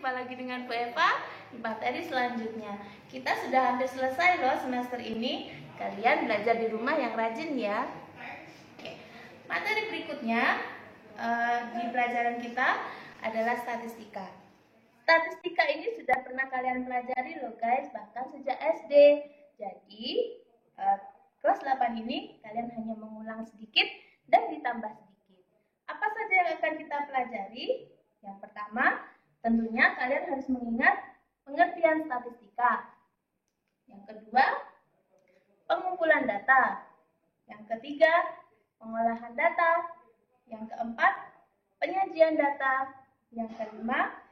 Jumpa lagi dengan Bu Eva di materi selanjutnya. Kita sudah hampir selesai loh semester ini. Kalian belajar di rumah yang rajin ya. Oke. Materi berikutnya di pelajaran kita adalah statistika. Statistika ini sudah pernah kalian pelajari loh guys, bahkan sejak SD. Jadi kelas 8 ini kalian hanya mengulang sedikit dan ditambah sedikit. Apa saja yang akan kita pelajari? Yang pertama, tentunya kalian harus mengingat pengertian statistika. Yang kedua, pengumpulan data. Yang ketiga, pengolahan data. Yang keempat, penyajian data. Yang kelima,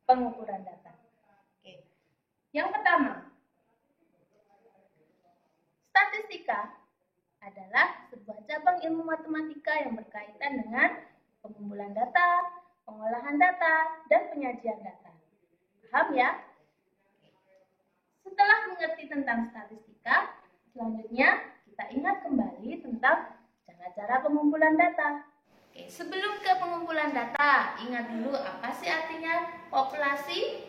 pengukuran data. Oke. Yang pertama, statistika adalah sebuah cabang ilmu matematika yang berkaitan dengan pengumpulan data, pengolahan data, dan penyajian data. Paham ya? Setelah mengerti tentang statistika, selanjutnya kita ingat kembali tentang cara-cara pengumpulan data. Oke, sebelum ke pengumpulan data, ingat dulu apa sih artinya populasi?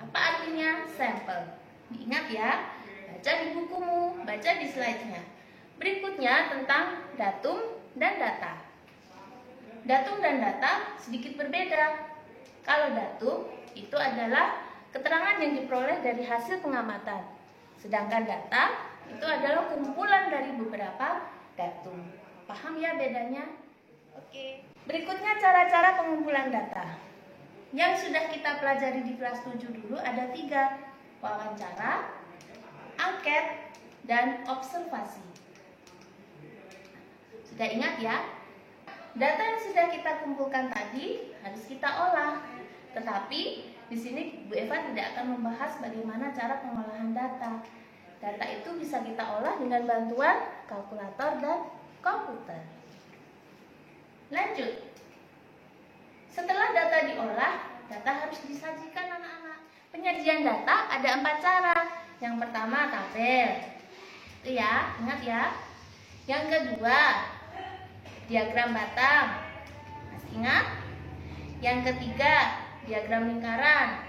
Apa artinya sampel? Diingat ya, baca di bukumu, baca di slide-nya. Berikutnya tentang datum dan data. Datum dan data sedikit berbeda. Kalau datum itu adalah keterangan yang diperoleh dari hasil pengamatan. Sedangkan data itu adalah kumpulan dari beberapa datum. Paham ya bedanya? Oke. Berikutnya cara-cara pengumpulan data. Yang sudah kita pelajari di kelas 7 dulu ada 3. Wawancara, angket, dan observasi. Sudah ingat ya? Data yang sudah kita kumpulkan tadi harus kita olah. Tetapi di sini Bu Eva tidak akan membahas bagaimana cara pengolahan data. Data itu bisa kita olah dengan bantuan kalkulator dan komputer. Lanjut. Setelah data diolah, data harus disajikan anak-anak. Penyajian data ada 4 cara. Yang pertama tabel. Itu ya, ingat ya. Yang kedua, diagram batang. Masih ingat? Yang ketiga, diagram lingkaran.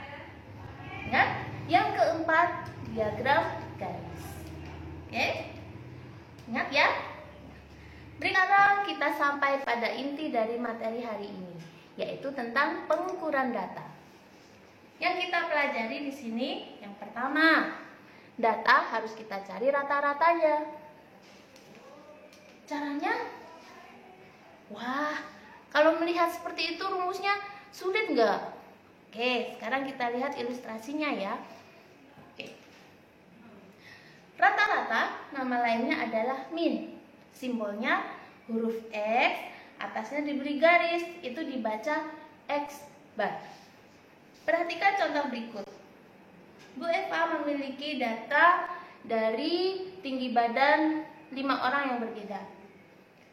Ingat? Yang keempat, diagram garis. Oke? Ingat ya? Sekarang kita sampai pada inti dari materi hari ini, yaitu tentang pengukuran data. Yang kita pelajari di sini, yang pertama, data harus kita cari rata-ratanya. Caranya? Wah, kalau melihat seperti itu rumusnya sulit nggak? Oke, sekarang kita lihat ilustrasinya ya. Oke. Rata-rata nama lainnya adalah min. Simbolnya huruf X, atasnya diberi garis, itu dibaca X bar. Perhatikan contoh berikut. Bu Eva memiliki data dari tinggi badan 5 orang yang berbeda.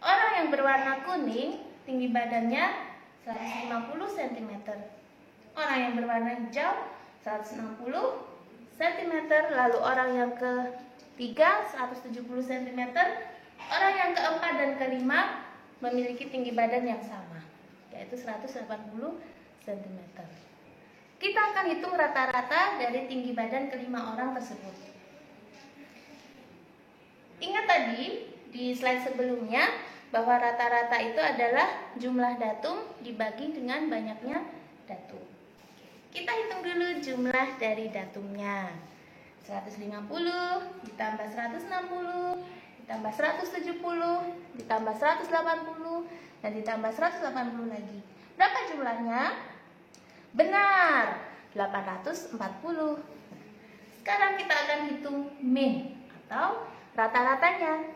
Orang yang berwarna kuning, tinggi badannya 150 cm. Orang yang berwarna hijau, 160 cm. Lalu orang yang ketiga, 170 cm. Orang yang keempat dan kelima memiliki tinggi badan yang sama, yaitu 180 cm. Kita akan hitung rata-rata dari tinggi badan kelima orang tersebut. Ingat tadi di slide sebelumnya bahwa rata-rata itu adalah jumlah datum dibagi dengan banyaknya datum. Kita hitung dulu jumlah dari datumnya. 150 ditambah 160 ditambah 170 ditambah 180 dan ditambah 180 lagi. Berapa jumlahnya? Benar, 840. Sekarang kita akan hitung min atau rata-ratanya.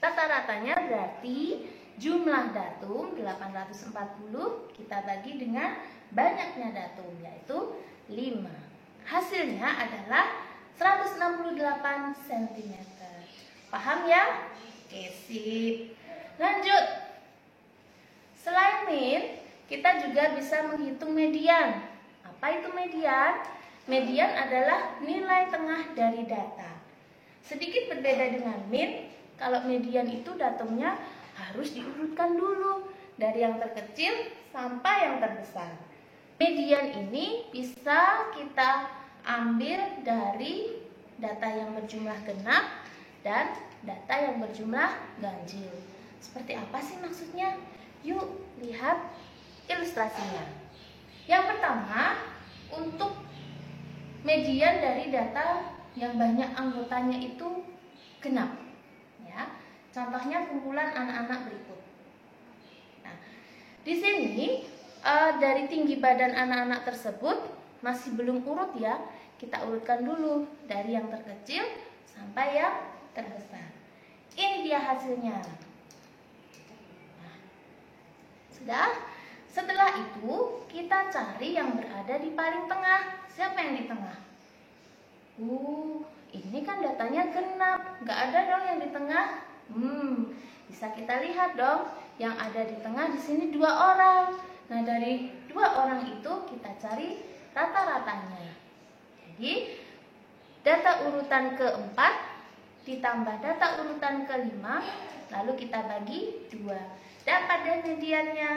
Rata-ratanya berarti jumlah datum 840 kita bagi dengan banyaknya datum, yaitu 5. Hasilnya adalah 168 cm. Paham ya? Oke, sip. Lanjut. Selain min, kita juga bisa menghitung median. Apa itu median? Median adalah nilai tengah dari data. Sedikit berbeda dengan min. Kalau median itu datumnya harus diurutkan dulu dari yang terkecil sampai yang terbesar. Median ini bisa kita ambil dari data yang berjumlah genap dan data yang berjumlah ganjil. Seperti apa sih maksudnya? Yuk lihat ilustrasinya. Yang pertama, untuk median dari data yang banyak anggotanya itu genap. Ya, contohnya kumpulan anak-anak berikut. Nah, di sini dari tinggi badan anak-anak tersebut masih belum urut ya. Kita urutkan dulu dari yang terkecil sampai yang terbesar. Ini dia hasilnya. Nah, sudah. Setelah itu kita cari yang berada di paling tengah. Siapa yang di tengah? Ini kan datanya genap. Nggak ada dong yang di tengah. Bisa kita lihat dong. Yang ada di tengah di sini 2 orang. Nah, dari 2 orang itu kita cari rata-ratanya. Jadi, data urutan keempat ditambah data urutan kelima, lalu kita bagi 2. Dapat deh mediannya.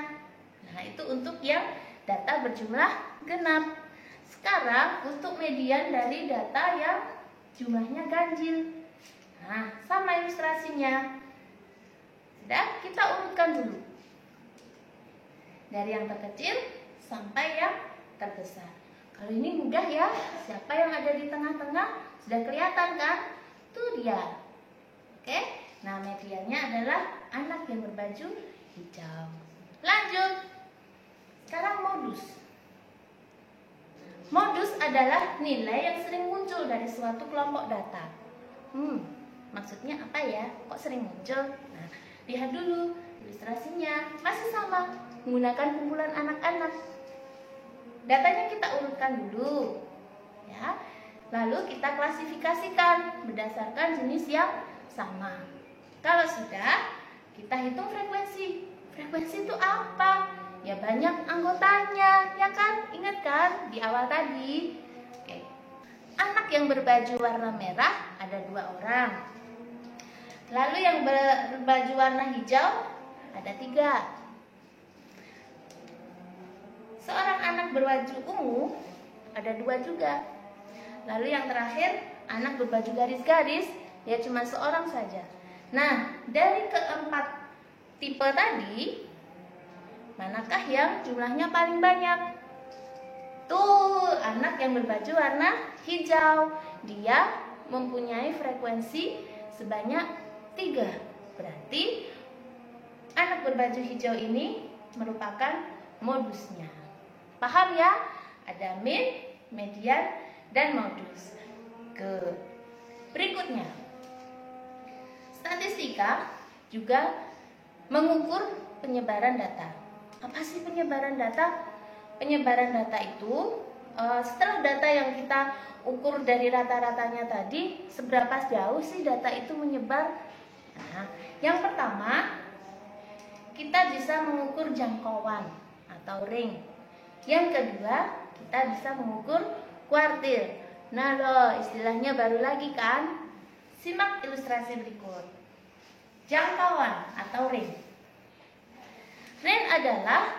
Nah, itu untuk yang data berjumlah genap. Sekarang untuk median dari data yang jumlahnya ganjil. Nah, sama ilustrasinya. Sudah, kita urutkan dulu. Dari yang terkecil sampai yang terbesar. Kalau ini mudah ya. Siapa yang ada di tengah-tengah? Sudah kelihatan kan? Itu dia. Oke. Nah, mediannya adalah anak yang berbaju hijau. Lanjut. Sekarang modus. Modus adalah nilai yang sering muncul dari suatu kelompok data. Maksudnya apa ya? Kok sering muncul? Nah, lihat dulu ilustrasinya. Masih sama. Menggunakan kumpulan anak-anak. Datanya kita urutkan dulu, ya. Lalu kita klasifikasikan berdasarkan jenis yang sama. Kalau sudah, kita hitung frekuensi. Frekuensi itu apa? Ya banyak anggotanya, ya kan? Ingat kan di awal tadi? Oke. Anak yang berbaju warna merah ada 2 orang. Lalu yang berbaju warna hijau ada 3. Seorang anak berbaju ungu ada 2 juga. Lalu yang terakhir, anak berbaju garis-garis, ya cuma seorang saja. Nah, dari keempat tipe tadi, manakah yang jumlahnya paling banyak? Tuh, anak yang berbaju warna hijau. Dia mempunyai frekuensi sebanyak 3. Berarti anak berbaju hijau ini merupakan modusnya. Paham ya? Ada min, median, dan modus. Berikutnya, statistika juga mengukur penyebaran data. Apa sih penyebaran data? Penyebaran data itu setelah data yang kita ukur dari rata-ratanya tadi, seberapa jauh sih data itu menyebar? Nah, yang pertama, kita bisa mengukur jangkauan atau range. Yang kedua, kita bisa mengukur kuartil. Nah loh, istilahnya baru lagi kan? Simak ilustrasi berikut. Jangkauan atau range. Range adalah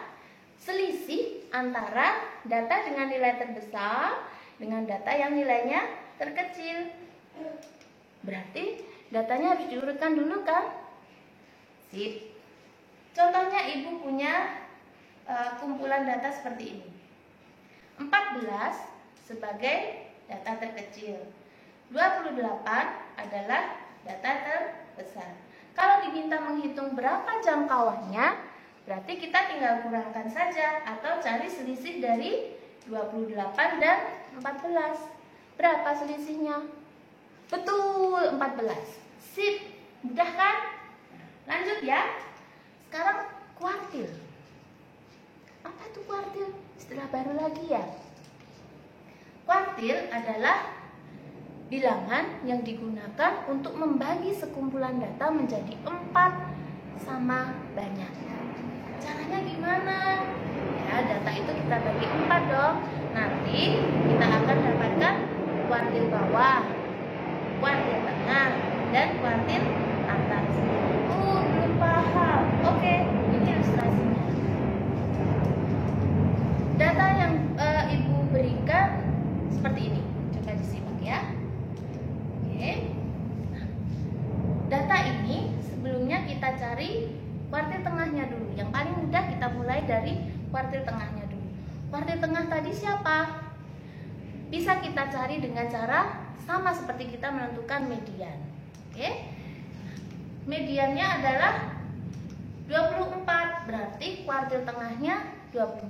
selisih antara data dengan nilai terbesar dengan data yang nilainya terkecil. Berarti datanya harus diurutkan dulu kan? Sip. Contohnya ibu punya kumpulan data seperti ini. 14 sebagai data terkecil. 28 adalah data terbesar. Kalau diminta menghitung berapa jangkauannya, berarti kita tinggal kurangkan saja atau cari selisih dari 28 dan 14. Berapa selisihnya? Betul, 14. Sip, mudah kan? Lanjut ya. Sekarang kuartil. Apa tuh kuartil? Istilah baru lagi ya. Kuartil adalah bilangan yang digunakan untuk membagi sekumpulan data menjadi 4 sama banyak. Caranya gimana? Ya, data itu kita bagi 4 dong. Nanti kita akan dapatkan kuartil bawah, kuartil tengah, dan kuartil atas. Belum paham? Oke, ini ilustrasinya. dari kuartil tengahnya dulu. Kuartil tengah tadi siapa? Bisa kita cari dengan cara sama seperti kita menentukan median. Oke. Mediannya adalah 24, berarti kuartil tengahnya 24.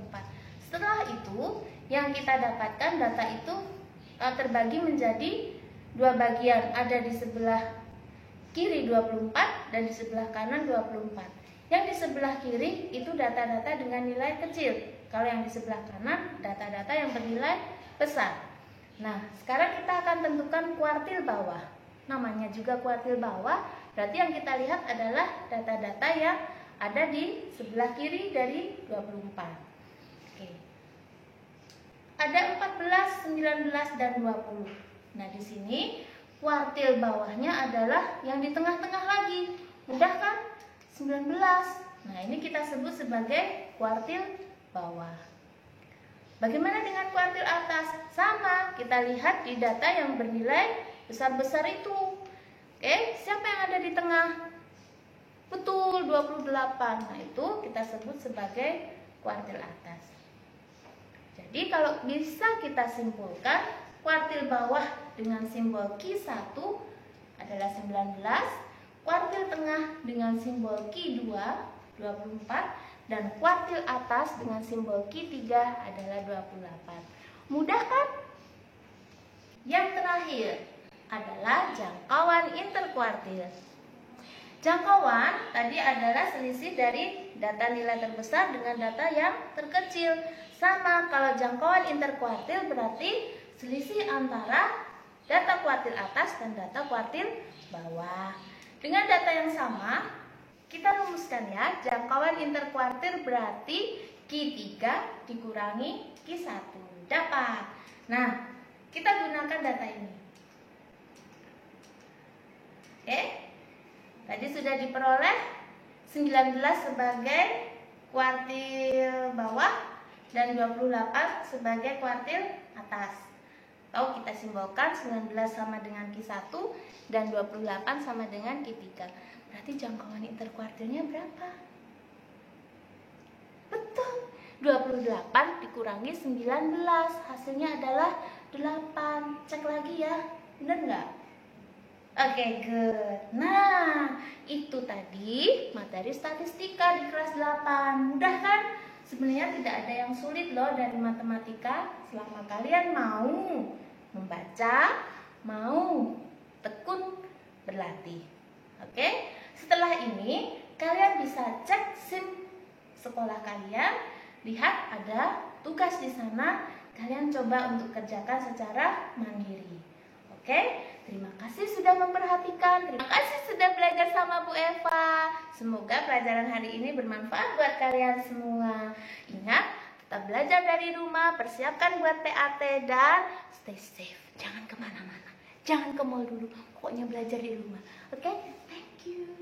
Setelah itu, yang kita dapatkan data itu terbagi menjadi dua bagian. Ada di sebelah kiri 24 dan di sebelah kanan 24. Yang di sebelah kiri itu data-data dengan nilai kecil. Kalau yang di sebelah kanan, data-data yang bernilai besar. Nah, sekarang kita akan tentukan kuartil bawah. Namanya juga kuartil bawah, berarti yang kita lihat adalah data-data yang ada di sebelah kiri dari 24. Oke. Ada 14, 19, dan 20. Nah, di sini kuartil bawahnya adalah yang di tengah-tengah lagi. Mudah kan? 19. Nah, ini kita sebut sebagai kuartil bawah. Bagaimana dengan kuartil atas? Sama, kita lihat di data yang bernilai besar-besar itu. Oke, siapa yang ada di tengah? Betul, 28. Nah, itu kita sebut sebagai kuartil atas. Jadi kalau bisa kita simpulkan, kuartil bawah dengan simbol Q1 adalah 19, kuartil tengah dengan simbol Q2 24, dan kuartil atas dengan simbol Q3 adalah 28. Mudah kan? Yang terakhir adalah jangkauan interkuartil. Jangkauan tadi adalah selisih dari data nilai terbesar dengan data yang terkecil. Sama, kalau jangkauan interkuartil berarti selisih antara data kuartil atas dan data kuartil bawah. Dengan data yang sama, kita rumuskan ya, jangkauan interkuartil berarti Q3 dikurangi Q1. Dapat. Nah, kita gunakan data ini. Oke. Tadi sudah diperoleh 19 sebagai kuartil bawah dan 28 sebagai kuartil atas. Atau kita simbolkan 19 sama dengan Q1 dan 28 sama dengan Q3. Berarti jangkauan interkuartilnya berapa? Betul, 28 dikurangi 19, hasilnya adalah 8. Cek lagi ya, bener nggak? Oke, good. Nah, itu tadi materi statistika di kelas 8. Mudah kan? Sebenarnya tidak ada yang sulit loh dari matematika, selama kalian mau membaca, mau tekun berlatih. Oke? Setelah ini, kalian bisa cek SIM sekolah kalian, lihat ada tugas di sana, kalian coba untuk kerjakan secara mandiri. Oke, terima kasih sudah memperhatikan. Terima kasih sudah belajar sama Bu Eva. Semoga pelajaran hari ini bermanfaat buat kalian semua. Ingat, tetap belajar dari rumah, persiapkan buat PAT, dan stay safe. Jangan kemana-mana, jangan ke mall dulu. Pokoknya belajar di rumah. Oke, thank you.